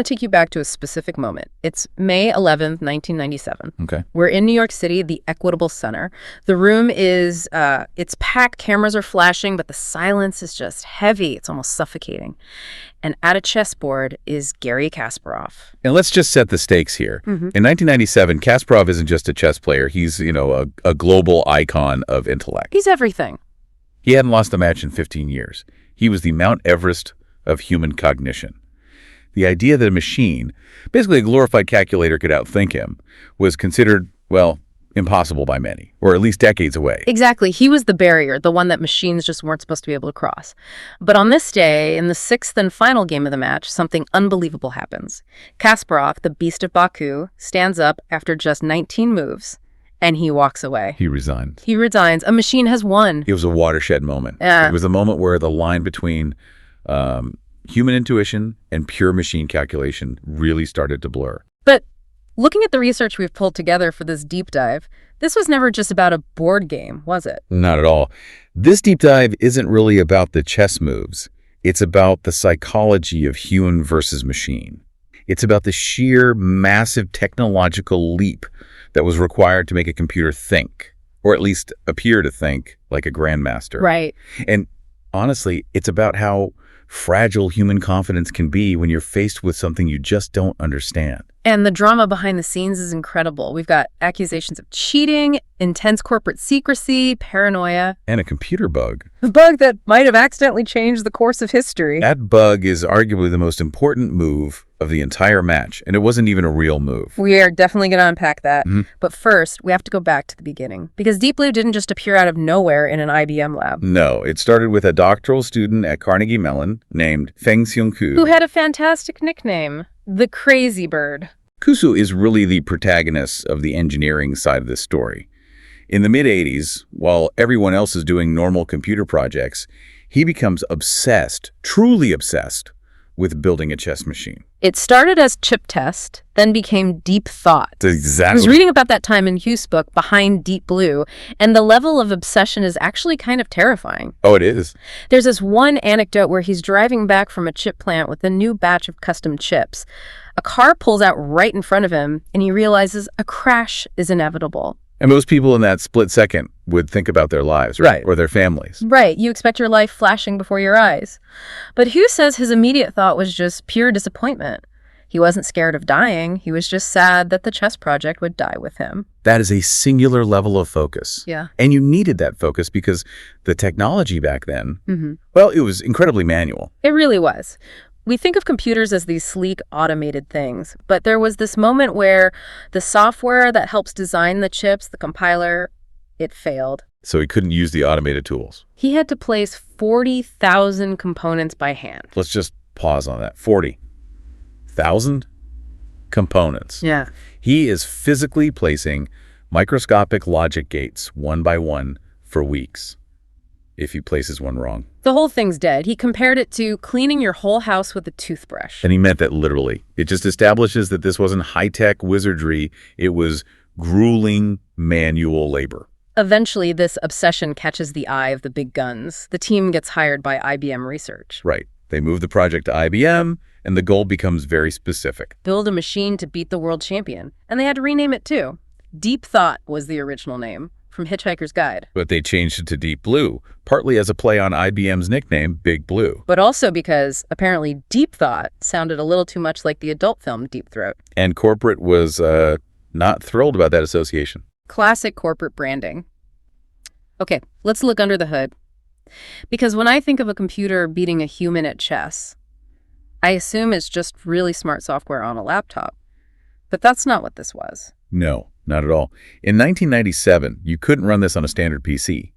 take you back to a specific moment. It's May 11th, 1997. Okay. We're in New York City, the Equitable Center. The room is, it's packed, cameras are flashing, but the silence is just heavy. It's almost suffocating. And at a chessboard is Garry Kasparov. And let's just set the stakes here. In 1997, Kasparov isn't just a chess player. He's, a global icon of intellect. He's everything. He hadn't lost a match in 15 years. He was the Mount Everest of human cognition. The idea that a machine, basically a glorified calculator, could outthink him was considered, well, impossible by many, or at least decades away. Exactly. He was the barrier, the one that machines just weren't supposed to be able to cross. But on this day, in the sixth and final game of the match, something unbelievable happens. Kasparov, the beast of Baku, stands up after just 19 moves, and he walks away. He resigned. He resigns. A machine has won. It was a watershed moment. Yeah. It was a moment where the line between human intuition and pure machine calculation really started to blur. But looking at the research we've pulled together for this deep dive, this was never just about a board game, was it? Not at all. This deep dive isn't really about the chess moves. It's about the psychology of human versus machine. It's about the sheer, massive technological leap that was required to make a computer think, or at least appear to think like a grandmaster. Right. And honestly, it's about how fragile human confidence can be when you're faced with something you just don't understand. And the drama behind the scenes is incredible. We've got accusations of cheating, intense corporate secrecy, paranoia. And a computer bug. A bug that might have accidentally changed the course of history. That bug is arguably the most important move of the entire match, and it wasn't even a real move. We are definitely going to unpack that. But first, we have to go back to the beginning. Because Deep Blue didn't just appear out of nowhere in an IBM lab. No, it started with a doctoral student at Carnegie Mellon named Feng Xiongku. Who had a fantastic nickname, the Crazy Bird. Kusu is really the protagonist of the engineering side of this story. In the mid-'80s, while everyone else is doing normal computer projects, he becomes obsessed, truly obsessed, with building a chess machine. It started as chip test, then became deep thought. Exactly. I was reading about that time in Hugh's book, Behind Deep Blue, and the level of obsession is actually kind of terrifying. Oh, it is. There's this one anecdote where he's driving back from a chip plant with a new batch of custom chips. A car pulls out right in front of him, and he realizes a crash is inevitable. And most people in that split second would think about their lives, right? Or their families. Right. You expect your life flashing before your eyes. But Hugh says his immediate thought was just pure disappointment. He wasn't scared of dying. He was just sad that the chess project would die with him. That is a singular level of focus. Yeah. And you needed that focus because the technology back then, well, it was incredibly manual. It really was. We think of computers as these sleek, automated things, but there was this moment where the software that helps design the chips, the compiler, it failed. So he couldn't use the automated tools. He had to place 40,000 components by hand. Let's just pause on that. 40,000 components. Yeah. He is physically placing microscopic logic gates one by one for weeks if he places one wrong. The whole thing's dead. He compared it to cleaning your whole house with a toothbrush. And he meant that literally. It just establishes that this wasn't high-tech wizardry. It was grueling manual labor. Eventually, this obsession catches the eye of the big guns. The team gets hired by IBM Research. Right. They move the project to IBM, and the goal becomes very specific. Build a machine to beat the world champion. And they had to rename it, too. Deep Thought was the original name, from Hitchhiker's Guide. But they changed it to Deep Blue, partly as a play on IBM's nickname, Big Blue. But also because, apparently, Deep Thought sounded a little too much like the adult film Deep Throat. And corporate was not thrilled about that association. Classic corporate branding. Okay, let's look under the hood. Because when I think of a computer beating a human at chess, I assume it's just really smart software on a laptop. But that's not what this was. No, not at all. In 1997, you couldn't run this on a standard PC.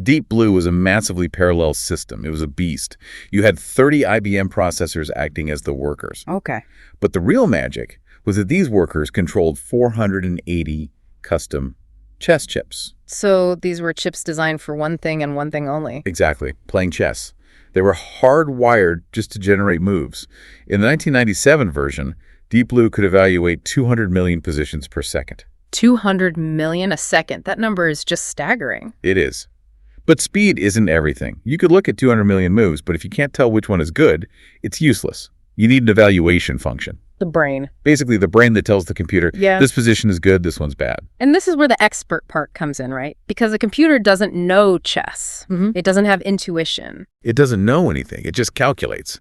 Deep Blue was a massively parallel system. It was a beast. You had 30 IBM processors acting as the workers. Okay. But the real magic was that these workers controlled 480 custom chess chips. So these were chips designed for one thing and one thing only. Exactly, playing chess. They were hardwired just to generate moves. In the 1997 version, Deep Blue could evaluate 200 million positions per second. 200 million a second. That number is just staggering. It is. But speed isn't everything. You could look at 200 million moves, but if you can't tell which one is good, it's useless. You need an evaluation function. The brain. Basically, the brain that tells the computer, Yeah. this position is good, this one's bad. And this is where the expert part comes in, right? Because the computer doesn't know chess. It doesn't have intuition. It doesn't know anything. It just calculates.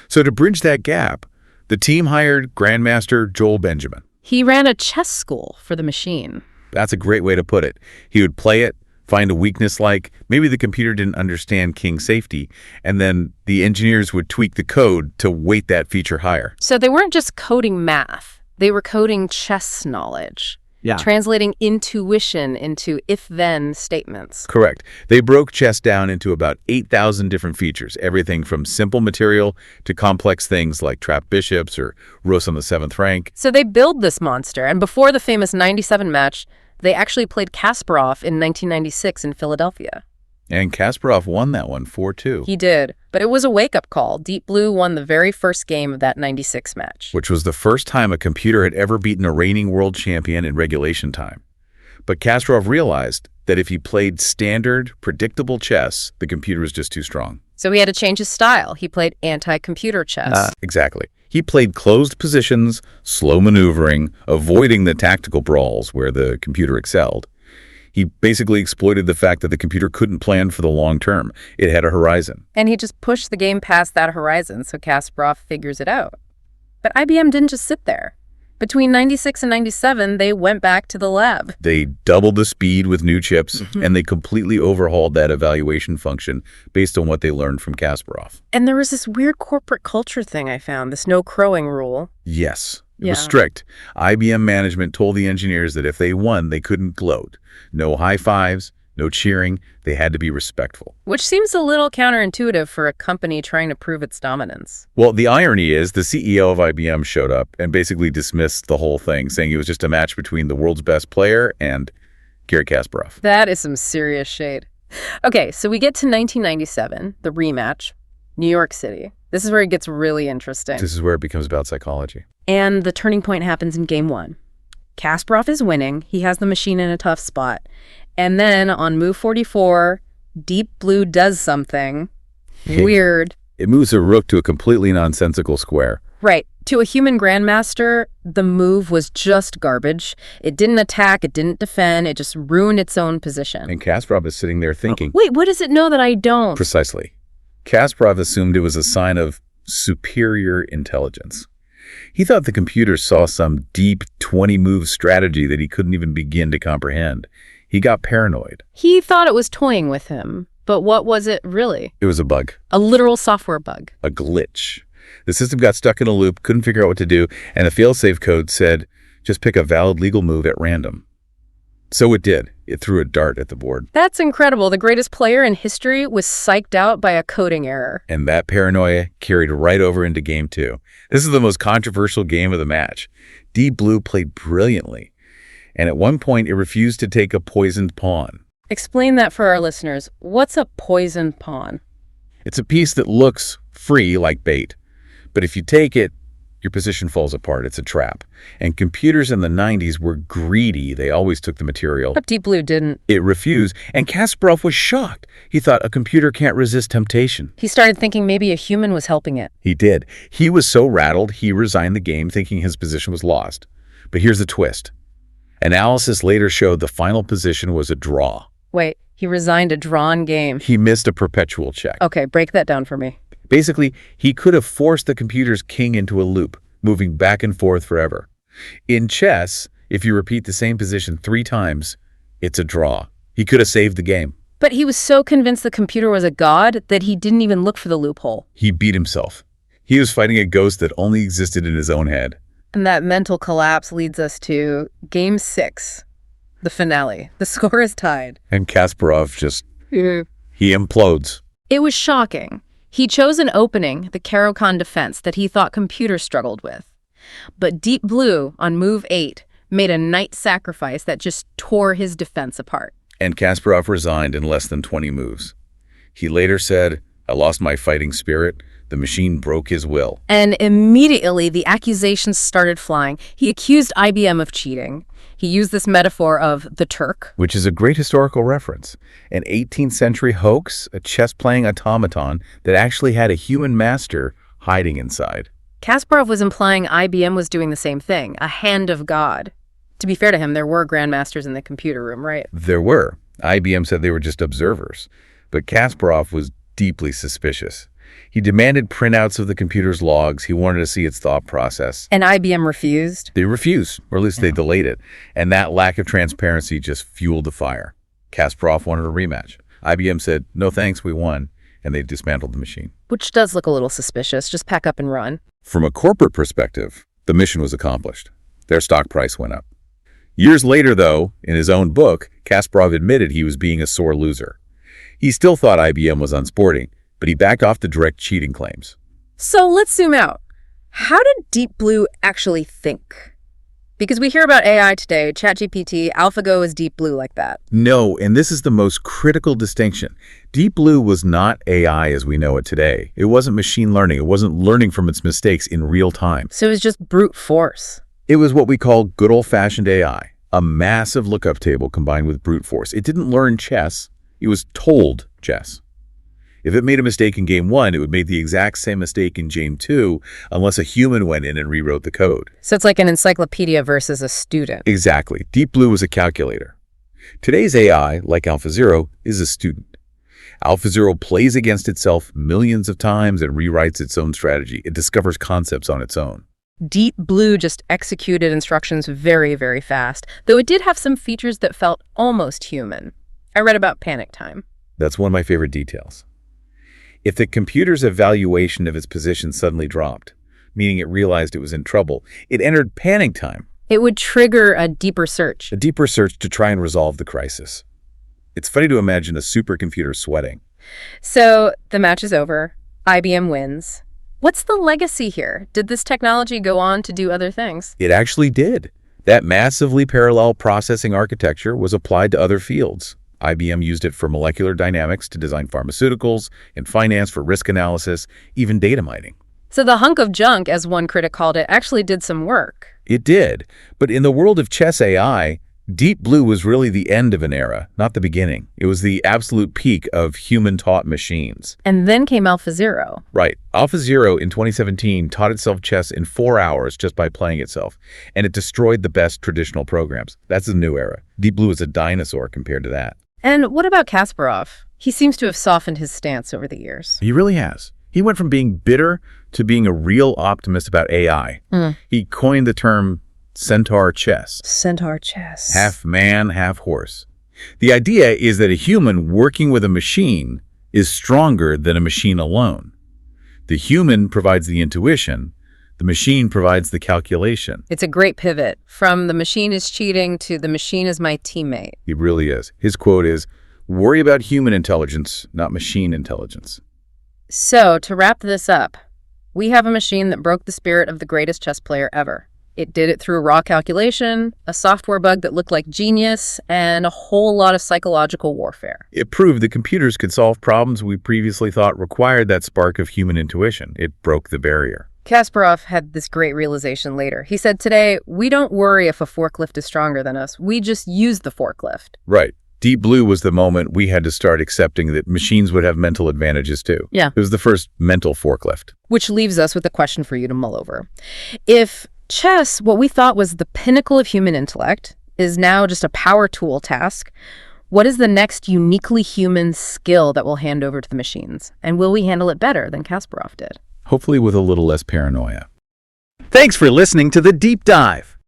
So to bridge that gap, the team hired Grandmaster Joel Benjamin. He ran a chess school for the machine. That's a great way to put it. He would play it, find a weakness like maybe the computer didn't understand king safety, and then the engineers would tweak the code to weight that feature higher. So they weren't just coding math. They were coding chess knowledge. Yeah. Translating intuition into if-then statements. Correct. They broke chess down into about 8,000 different features, everything from simple material to complex things like trapped bishops or roast on the 7th rank. So they build this monster, and before the famous 97 match, they actually played Kasparov in 1996 in Philadelphia. And Kasparov won that one 4-2. He did, but it was a wake-up call. Deep Blue won the very first game of that 96 match. Which was the first time a computer had ever beaten a reigning world champion in regulation time. But Kasparov realized that if he played standard, predictable chess, the computer was just too strong. So he had to change his style. He played anti-computer chess. Exactly. He played closed positions, slow maneuvering, avoiding the tactical brawls where the computer excelled. He basically exploited the fact that the computer couldn't plan for the long term. It had a horizon. And he just pushed the game past that horizon, so Kasparov figures it out. But IBM didn't just sit there. Between 96 and 97, they went back to the lab. They doubled the speed with new chips, and they completely overhauled that evaluation function based on what they learned from Kasparov. And there was this weird corporate culture thing I found, this no crowing rule. Yes. It was strict. IBM management told the engineers that if they won, they couldn't gloat. No high fives, no cheering. They had to be respectful. Which seems a little counterintuitive for a company trying to prove its dominance. Well, the irony is the CEO of IBM showed up and basically dismissed the whole thing, saying it was just a match between the world's best player and Garry Kasparov. That is some serious shade. Okay, so we get to 1997, the rematch, New York City. This is where it gets really interesting. This is where it becomes about psychology. And the turning point happens in game 1. Kasparov is winning. He has the machine in a tough spot. And then on move 44, Deep Blue does something weird. It moves a rook to a completely nonsensical square. Right. To a human grandmaster, the move was just garbage. It didn't attack, it didn't defend, it just ruined its own position. And Kasparov is sitting there thinking... Wait, what does it know that I don't? Precisely. Kasparov assumed it was a sign of superior intelligence. He thought the computer saw some deep 20-move strategy that he couldn't even begin to comprehend. He got paranoid. He thought it was toying with him, but what was it really? It was a bug. A literal software bug. A glitch. The system got stuck in a loop, couldn't figure out what to do, and the failsafe code said, just pick a valid legal move at random. So it did. It threw a dart at the board. That's incredible. The greatest player in history was psyched out by a coding error. And that paranoia carried right over into game 2. This is the most controversial game of the match. Deep Blue played brilliantly, and at one point it refused to take a poisoned pawn. Explain that for our listeners. What's a poisoned pawn? It's a piece that looks free like bait, but if you take it, your position falls apart. It's a trap. And computers in the 90s were greedy. They always took the material. But Deep Blue didn't. It refused, and Kasparov was shocked. He thought a computer can't resist temptation. He started thinking maybe a human was helping it. He did. He was so rattled, he resigned the game thinking his position was lost. But here's the twist. Analysis later showed the final position was a draw. Wait, he resigned a drawn game. He missed a perpetual check. Okay, break that down for me. Basically, he could have forced the computer's king into a loop, moving back and forth forever. In chess, if you repeat the same position 3 times, it's a draw. He could have saved the game. But he was so convinced the computer was a god that he didn't even look for the loophole. He beat himself. He was fighting a ghost that only existed in his own head. And that mental collapse leads us to game 6, the finale. The score is tied. And Kasparov just... he implodes. It was shocking. He chose an opening, the Caro-Kann defense, that he thought computers struggled with. But Deep Blue, on move 8, made a knight sacrifice that just tore his defense apart. And Kasparov resigned in less than 20 moves. He later said, I lost my fighting spirit. The machine broke his will. And immediately the accusations started flying. He accused IBM of cheating. He used this metaphor of the Turk, which is a great historical reference. An 18th century hoax, a chess-playing automaton that actually had a human master hiding inside. Kasparov was implying IBM was doing the same thing, a hand of God. To be fair to him, there were grandmasters in the computer room, right? There were. IBM said they were just observers. But Kasparov was deeply suspicious. He demanded printouts of the computer's logs. He wanted to see its thought process. And IBM refused? They refused, or at least they delayed it. And that lack of transparency just fueled the fire. Kasparov wanted a rematch. IBM said, no thanks, we won. And they dismantled the machine. Which does look a little suspicious. Just pack up and run. From a corporate perspective, the mission was accomplished. Their stock price went up. Years later, though, in his own book, Kasparov admitted he was being a sore loser. He still thought IBM was unsporting, but he backed off the direct cheating claims. So let's zoom out. How did Deep Blue actually think? Because we hear about AI today, ChatGPT, AlphaGo is Deep Blue like that. No, and this is the most critical distinction. Deep Blue was not AI as we know it today. It wasn't machine learning. It wasn't learning from its mistakes in real time. So it was just brute force. It was what we call good old-fashioned AI, a massive lookup table combined with brute force. It didn't learn chess. It was told chess. If it made a mistake in game 1, it would make the exact same mistake in game 2 unless a human went in and rewrote the code. So it's like an encyclopedia versus a student. Exactly. Deep Blue was a calculator. Today's AI, like AlphaZero, is a student. AlphaZero plays against itself millions of times and rewrites its own strategy. It discovers concepts on its own. Deep Blue just executed instructions very, very fast, though it did have some features that felt almost human. I read about panic time. That's one of my favorite details. If the computer's evaluation of its position suddenly dropped, meaning it realized it was in trouble, it entered panic time. It would trigger a deeper search. A deeper search to try and resolve the crisis. It's funny to imagine a supercomputer sweating. So the match is over. IBM wins. What's the legacy here? Did this technology go on to do other things? It actually did. That massively parallel processing architecture was applied to other fields. IBM used it for molecular dynamics to design pharmaceuticals, and finance for risk analysis, even data mining. So the hunk of junk, as one critic called it, actually did some work. It did. But in the world of chess AI, Deep Blue was really the end of an era, not the beginning. It was the absolute peak of human-taught machines. And then came AlphaZero. Right. AlphaZero in 2017 taught itself chess in 4 hours just by playing itself, and it destroyed the best traditional programs. That's the new era. Deep Blue is a dinosaur compared to that. And what about Kasparov? He seems to have softened his stance over the years. He really has. He went from being bitter to being a real optimist about AI. He coined the term centaur chess. Centaur chess. Half man, half horse. The idea is that a human working with a machine is stronger than a machine alone. The human provides the intuition. The machine provides the calculation. It's a great pivot from the machine is cheating to the machine is my teammate. He really is. His quote is, "Worry about human intelligence, not machine intelligence." So, to wrap this up, we have a machine that broke the spirit of the greatest chess player ever. It did it through raw calculation, a software bug that looked like genius, and a whole lot of psychological warfare. It proved that computers could solve problems we previously thought required that spark of human intuition. It broke the barrier. Kasparov had this great realization later. He said, today, we don't worry if a forklift is stronger than us. We just use the forklift. Right. Deep Blue was the moment we had to start accepting that machines would have mental advantages too. Yeah. It was the first mental forklift. Which leaves us with a question for you to mull over. If chess, what we thought was the pinnacle of human intellect, is now just a power tool task, what is the next uniquely human skill that we'll hand over to the machines? And will we handle it better than Kasparov did? Hopefully with a little less paranoia. Thanks for listening to The Deep Dive.